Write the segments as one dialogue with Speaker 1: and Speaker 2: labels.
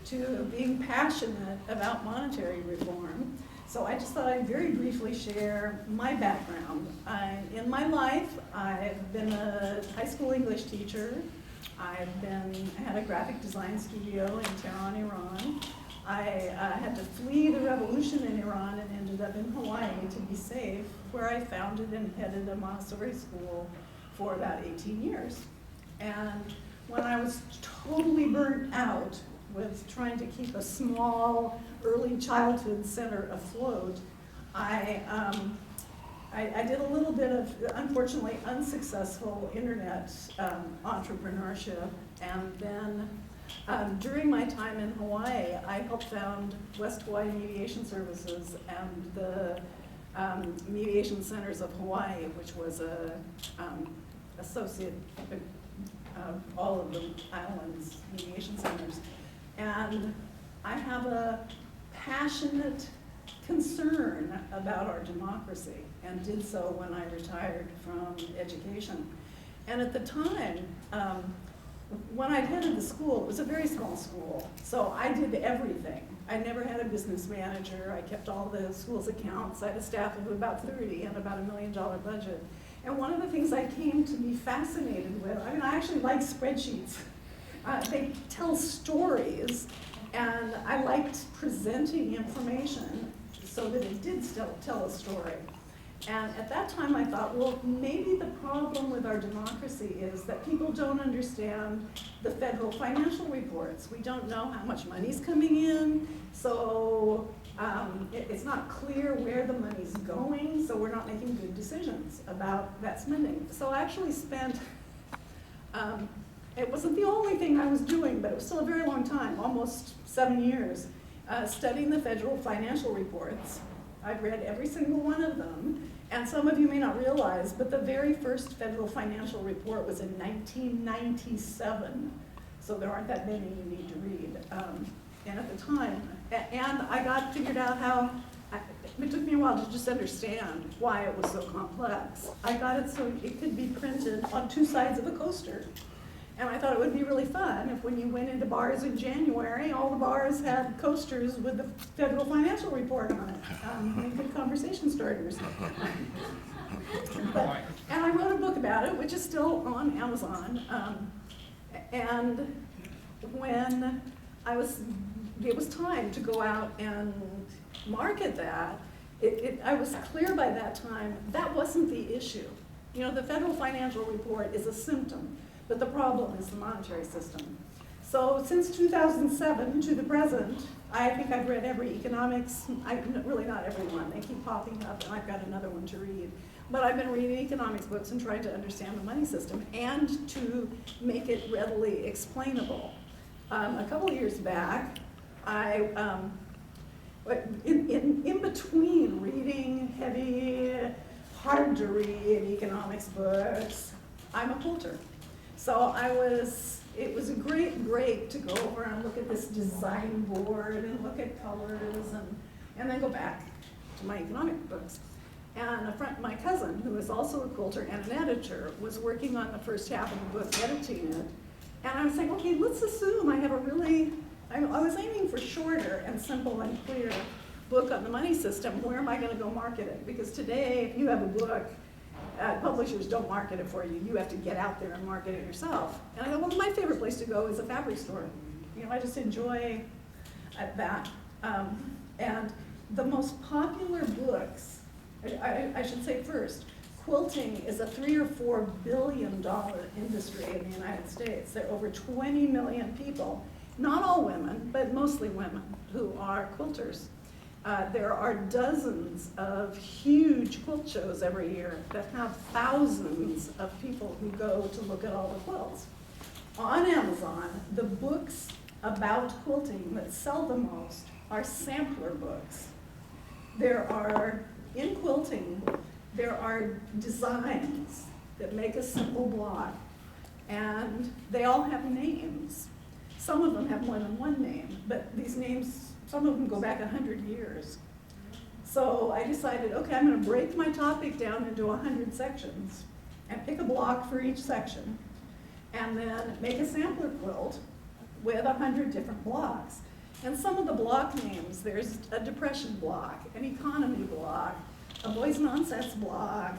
Speaker 1: to being passionate about monetary reform. So I just thought I'd very briefly share my background. In my life, I've been a high school English teacher. I had a graphic design studio in Tehran, Iran. I had to flee the revolution in Iran and ended up in Hawaii to be safe, where I founded and headed a Montessori school for about 18 years. And when I was totally burnt out with trying to keep a small early childhood center afloat, I did a little bit of, unfortunately, unsuccessful internet entrepreneurship, and then during my time in Hawaii, I helped found West Hawaii Mediation Services and the Mediation Centers of Hawaii, which was a associate of all of the islands' mediation centers. And I have a passionate concern about our democracy, and did so when I retired from education. And at the time, when I headed the school, it was a very small school, so I did everything. I never had a business manager. I kept all the school's accounts. I had a staff of about 30 and about $1 million budget. And one of the things I came to be fascinated with, I mean, I actually like spreadsheets. They tell stories, and I liked presenting information so that it did still tell a story. And at that time I thought, well, maybe the problem with our democracy is that people don't understand the federal financial reports. We don't know how much money's coming in, so it's not clear where the money's going, so we're not making good decisions about that spending. So I actually spent, it wasn't the only thing I was doing, but it was still a very long time, almost 7 years, studying the federal financial reports. I've read every single one of them, and some of you may not realize, but the very first federal financial report was in 1997, so there aren't that many you need to read. And at the time, and I got figured out how, it took me a while to just understand why it was so complex. I got it so it could be printed on 2 sides of a coaster. And I thought it would be really fun if when you went into bars in January, all the bars had coasters with the federal financial report on it. Made good conversation starters. And I wrote a book about it, which is still on Amazon. And when it was time to go out and market that, I was clear by that time that wasn't the issue. You know, the federal financial report is a symptom, but the problem is the monetary system. So since 2007 to the present, I think I've read every economics, really not every one, they keep popping up, and I've got another one to read. But I've been reading economics books and trying to understand the money system and to make it readily explainable. A couple of years back, in between reading heavy, hard to read economics books, I'm a quilter. So it was a great break to go over and look at this design board and look at colors and then go back to my economic books. And my cousin, who is also a quilter and an editor, was working on the first half of the book, editing it. And I was saying, okay, let's assume I have I was aiming for shorter and simple and clear book on the money system. Where am I going to go market it? Because today, if you have a book, publishers don't market it for you. You have to get out there and market it yourself. And I thought, well, my favorite place to go is a fabric store. You know, I just enjoy that. And the most popular books, I should say first, quilting is a $3 or $4 billion industry in the United States. There are over 20 million people, not all women, but mostly women, who are quilters. There are dozens of huge quilt shows every year that have thousands of people who go to look at all the quilts. On Amazon, the books about quilting that sell the most are sampler books. In quilting, there are designs that make a simple block, and they all have names. Some of them have more than one name, but these names, some of them go back 100 years. So I decided, okay, I'm going to break my topic down into 100 sections and pick a block for each section, and then make a sampler quilt with 100 different blocks. And some of the block names, there's a depression block, an economy block, a boys nonsense block,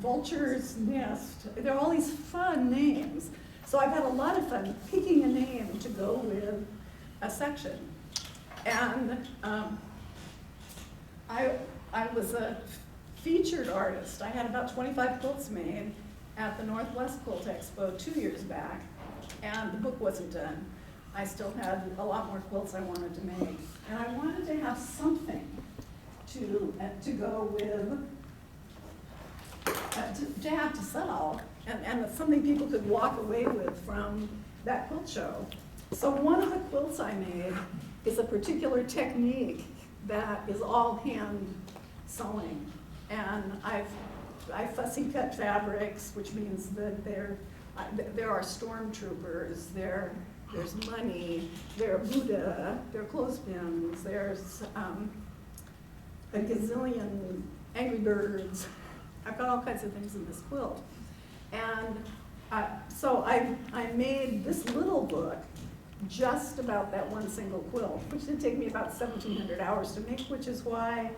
Speaker 1: vulture's nest. There are all these fun names. So I've had a lot of fun picking a name to go with a section. And I was a featured artist. I had about 25 quilts made at the Northwest Quilt Expo 2 years back, and the book wasn't done. I still had a lot more quilts I wanted to make. And I wanted to have something to go with, to have to sell, and something people could walk away with from that quilt show. So one of the quilts I made is a particular technique that is all hand sewing. And I fussy cut fabrics, which means that there are stormtroopers, there's money, there are Buddha, there are clothespins, there's a gazillion Angry Birds. I've got all kinds of things in this quilt. And so I made this little book just about that one single quilt, which did take me about 1,700 hours to make, which is why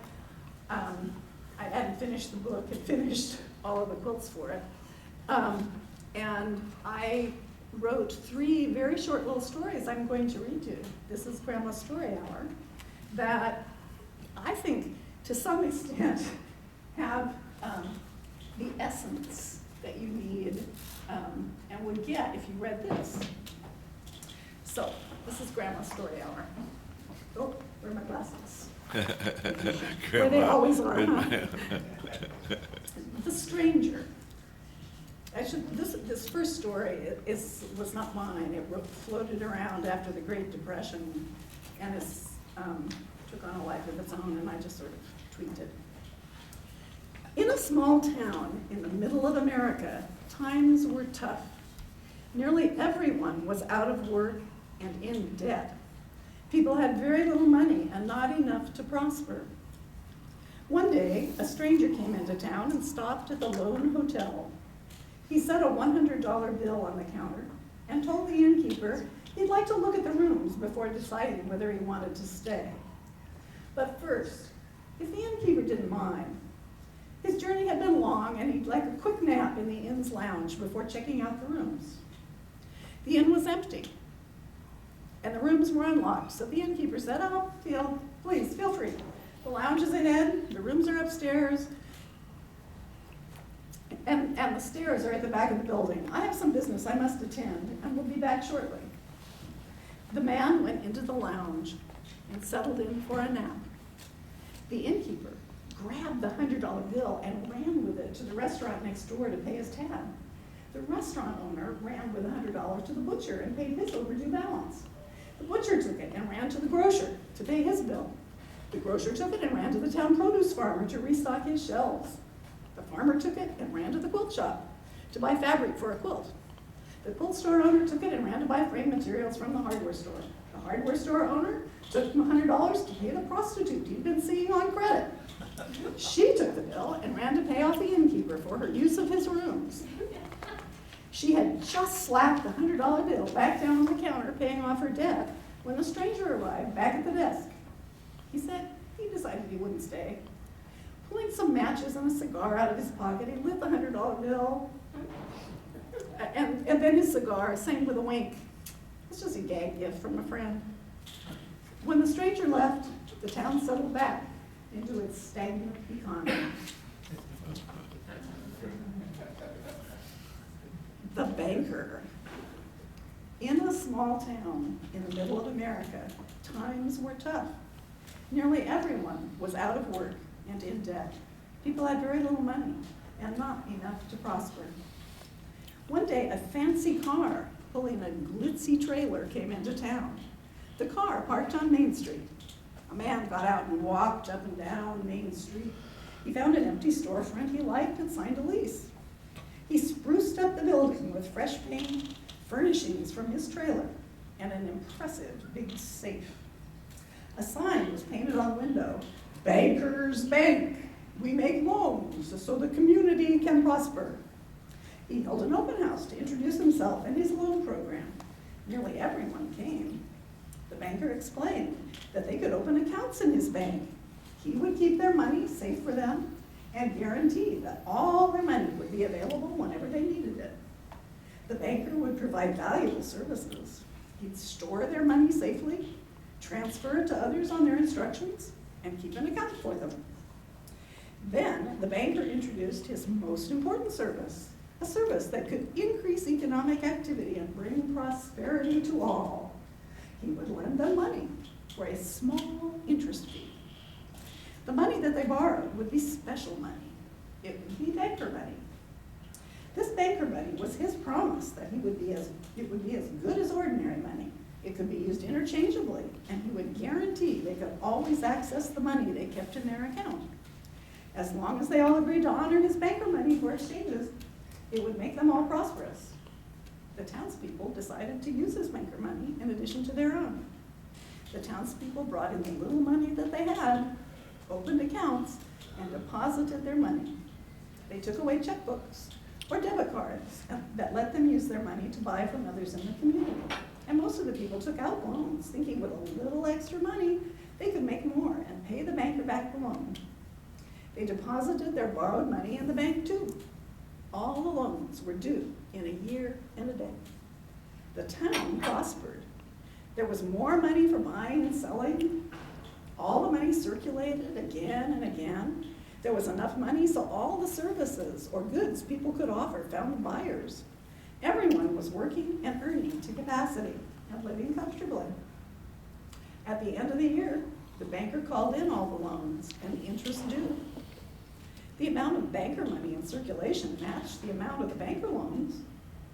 Speaker 1: I hadn't finished the book and finished all of the quilts for it. And I wrote 3 very short little stories I'm going to read you. This is Grandma's Story Hour, that I think to some extent have the essence that you need and would get if you read this. So, this is Grandma's Story Hour. Oh, where are my glasses? Where they always are, huh? The Stranger. This first story was not mine. It floated around after the Great Depression, and it took on a life of its own, and I just sort of tweaked it. In a small town in the middle of America, times were tough. Nearly everyone was out of work and in debt. People had very little money and not enough to prosper. One day, a stranger came into town and stopped at the Lone Hotel. He set a $100 bill on the counter and told the innkeeper he'd like to look at the rooms before deciding whether he wanted to stay. But first, if the innkeeper didn't mind, his journey had been long and he'd like a quick nap in the inn's lounge before checking out the rooms. The inn was empty, and the rooms were unlocked, so the innkeeper said, "Oh, please, feel free. The lounge is ahead, the rooms are upstairs, and the stairs are at the back of the building. I have some business I must attend, and will be back shortly." The man went into the lounge and settled in for a nap. The innkeeper grabbed the $100 bill and ran with it to the restaurant next door to pay his tab. The restaurant owner ran with the $100 to the butcher and paid his overdue balance. The butcher took it and ran to the grocer to pay his bill. The grocer took it and ran to the town produce farmer to restock his shelves. The farmer took it and ran to the quilt shop to buy fabric for a quilt. The quilt store owner took it and ran to buy frame materials from the hardware store. The hardware store owner took $100 to pay the prostitute he'd been seeing on credit. She took the bill and ran to pay off the innkeeper for her use of his rooms. She had just slapped the $100 bill back down on the counter, paying off her debt, when the stranger arrived back at the desk. He said he decided he wouldn't stay. Pulling some matches and a cigar out of his pocket, he lit the $100 bill, and then his cigar, saying with a wink, "It's just a gag gift from a friend." When the stranger left, the town settled back into its stagnant economy. The banker. In a small town in the middle of America, times were tough. Nearly everyone was out of work and in debt. People had very little money and not enough to prosper. One day, a fancy car pulling a glitzy trailer came into town. The car parked on Main Street. A man got out and walked up and down Main Street. He found an empty storefront he liked and signed a lease. He spruced up the building with fresh paint, furnishings from his trailer, and an impressive big safe. A sign was painted on the window, "Bankers Bank. We make loans so the community can prosper." He held an open house to introduce himself and his loan program. Nearly everyone came. The banker banker explained that they could open accounts in his bank. He would keep their money safe for them and guarantee that all their money would be available whenever they needed it. The banker would provide valuable services. He'd store their money safely, transfer it to others on their instructions, and keep an account for them. Then the banker introduced his most important service, a service that could increase economic activity and bring prosperity to all. He would lend them money for a small interest fee. The money that they borrowed would be special money. It would be banker money. This banker money was his promise that it would be as good as ordinary money. It could be used interchangeably, and he would guarantee they could always access the money they kept in their account. As long as they all agreed to honor his banker money for exchanges, it would make them all prosperous. The townspeople decided to use his banker money in addition to their own. The townspeople brought in the little money that they had, opened accounts, and deposited their money. They took away checkbooks or debit cards that let them use their money to buy from others in the community. And most of the people took out loans, thinking with a little extra money, they could make more and pay the banker back the loan. They deposited their borrowed money in the bank too. All the loans were due in a year and a day. The town prospered. There was more money for buying and selling. All the money circulated again and again. There was enough money so all the services or goods people could offer found buyers. Everyone was working and earning to capacity and living comfortably. At the end of the year, the banker called in all the loans and the interest due. The amount of banker money in circulation matched the amount of the banker loans,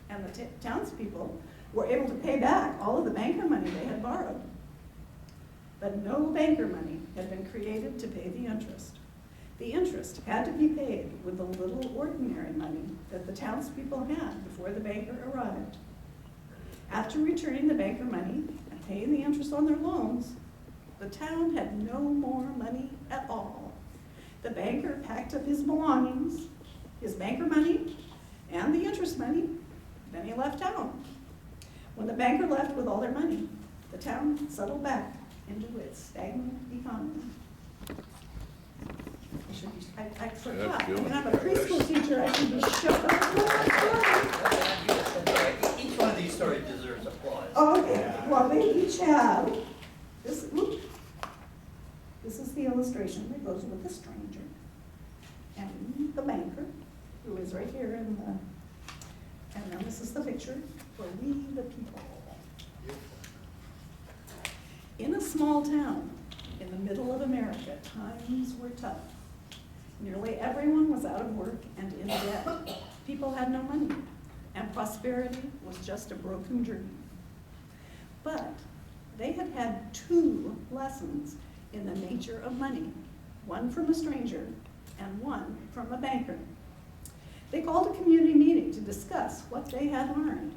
Speaker 1: and the townspeople were able to pay back all of the banker money they had borrowed. But no banker money had been created to pay the interest. The interest had to be paid with the little ordinary money that the townspeople had before the banker arrived. After returning the banker money and paying the interest on their loans, the town had no more money at all. The banker packed up his belongings, his banker money, and the interest money, then he left town. When the banker left with all their money, the town settled back into its stagnant economy. I forgot. When I'm a preschool teacher, I should be sure.
Speaker 2: Each one of these stories deserves applause.
Speaker 1: Okay, well, they each have this. This is the illustration that goes with the stranger and the banker, who is right here in the. And then this is the picture for we the people. In a small town in the middle of America, times were tough. Nearly everyone was out of work and in debt. People had no money, and prosperity was just a broken dream. But they had had two lessons in the nature of money, one from a stranger and one from a banker. They called a community meeting to discuss what they had learned.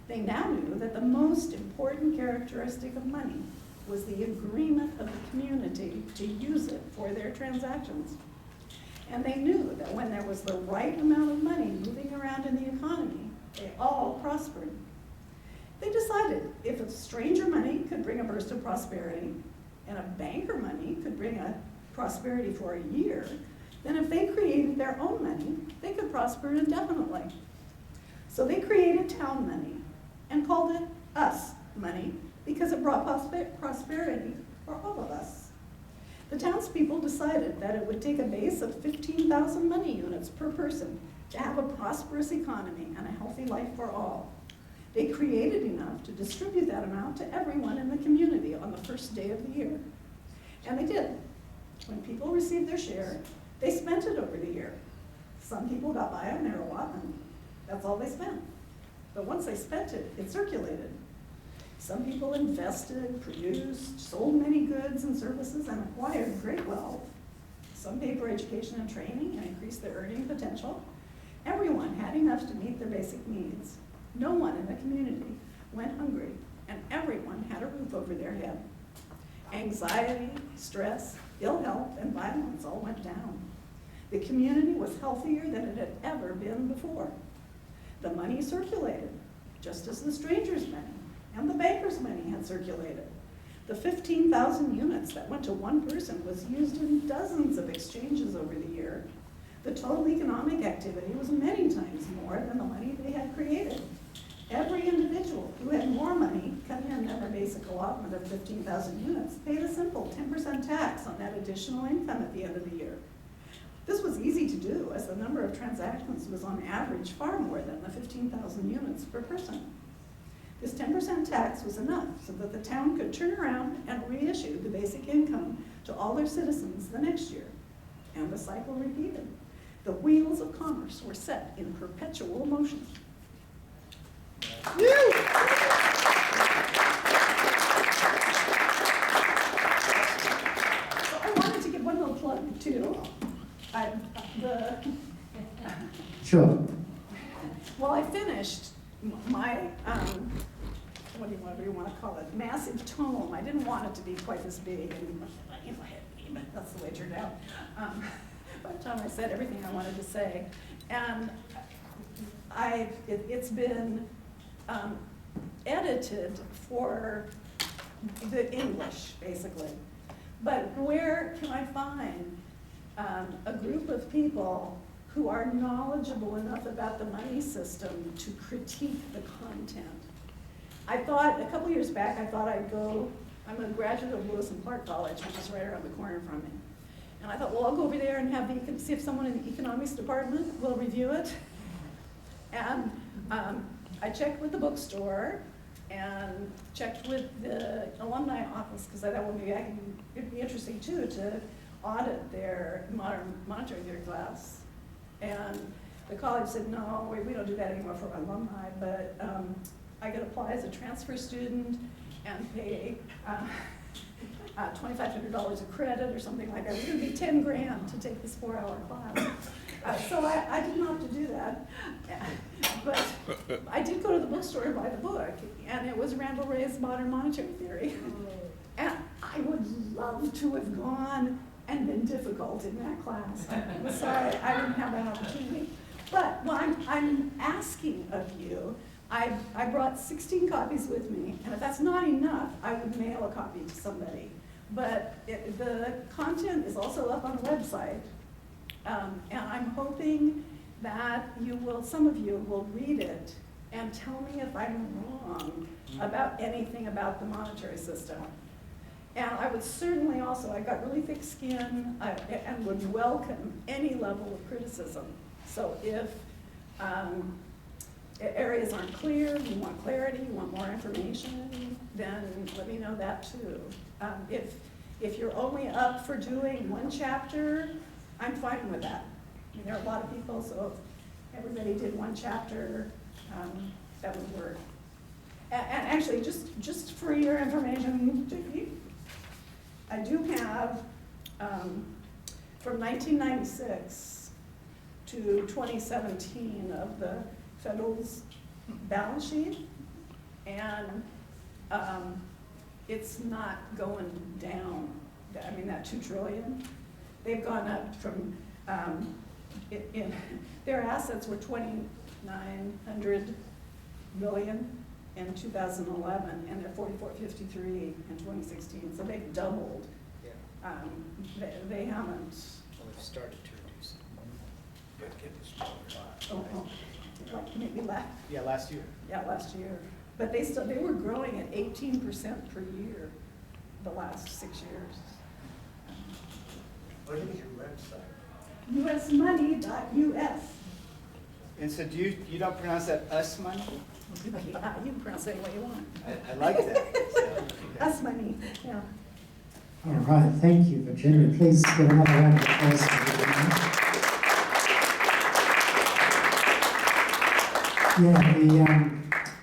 Speaker 1: They now knew that the most important characteristic of money was the agreement of the community to use it for their transactions. And they knew that when there was the right amount of money moving around in the economy, they all prospered. They decided if a stranger money could bring a burst of prosperity, and a banker money could bring a prosperity for a year, then if they created their own money, they could prosper indefinitely. So they created town money and called it us money because it brought prosperity for all of us. The townspeople decided that it would take a base of 15,000 money units per person to have a prosperous economy and a healthy life for all. They created enough to distribute that amount to everyone in the community on the first day of the year. And they did. When people received their share, they spent it over the year. Some people got by on their allotment. That's all they spent. But once they spent it, it circulated. Some people invested, produced, sold many goods and services, and acquired great wealth. Some paid for education and training and increased their earning potential. Everyone had enough to meet their basic needs. No one in the community went hungry, and everyone had a roof over their head. Anxiety, stress, ill health, and violence all went down. The community was healthier than it had ever been before. The money circulated, just as the stranger's money and the banker's money had circulated. The 15,000 units that went to one person was used in dozens of exchanges over the year. The total economic activity was many times more than the money they had created. Every individual who had more money come in than the basic allotment of 15,000 units paid a simple 10% tax on that additional income at the end of the year. This was easy to do, as the number of transactions was on average far more than the 15,000 units per person. This 10% tax was enough so that the town could turn around and reissue the basic income to all their citizens the next year. And the cycle repeated. The wheels of commerce were set in perpetual motion. So I wanted to give one little plug too.
Speaker 3: Sure.
Speaker 1: Well, I finished my, whatever you want to call it, massive tome. I didn't want it to be quite this big, and heavy, but that's the way it turned out. By the time I said everything I wanted to say, and it's been edited for the English, basically. But where can I find a group of people who are knowledgeable enough about the money system to critique the content? I thought, a couple years back, I'm a graduate of Lewis and Clark College, which is right around the corner from me. And I thought, well, I'll go over there and see if someone in the economics department will review it. And I checked with the bookstore and checked with the alumni office, because I thought, well, maybe it'd be interesting too to audit their modern monetary theory class. And the college said, no, we don't do that anymore for alumni, but I could apply as a transfer student and pay $2,500 a credit or something like that. It would be 10 grand to take this 4-hour class. So I didn't have to do that. But I did go to the bookstore and buy the book, and it was Randall Wray's Modern Monetary Theory. And I would love to have gone and been difficult in that class. I'm sorry, I didn't have that opportunity. But what I'm asking of you, I brought 16 copies with me, and if that's not enough, I would mail a copy to somebody. But the content is also up on the website, and I'm hoping that some of you will read it and tell me if I'm wrong about anything about the monetary system. And I would certainly also, I got really thick skin and would welcome any level of criticism. So if areas aren't clear, you want clarity, you want more information, then let me know that too. If you're only up for doing one chapter, I'm fine with that. I mean, there are a lot of people, so if everybody did one chapter, that would work. And actually, just for your information, I do have, from 1996 to 2017 of the Federal's balance sheet, and it's not going down. I mean, that 2 trillion, they've gone up from, their assets were 2,900 billion in 2011, and they're 4,453 in 2016, so they've doubled.
Speaker 4: Yeah.
Speaker 1: They haven't.
Speaker 4: Well, they've started to reduce it. But getting smaller.
Speaker 1: Like maybe last.
Speaker 4: Yeah, last year.
Speaker 1: Yeah, last year. But they were growing at 18% per year the last 6 years.
Speaker 2: What is your website?
Speaker 1: usmoney.us.
Speaker 4: And so you don't pronounce that us money?
Speaker 1: Yeah, you can pronounce it any way you want.
Speaker 4: I like that. So,
Speaker 1: Us money, yeah.
Speaker 3: All right, thank you, Virginia. Please give another round of applause for Virginia. Yeah,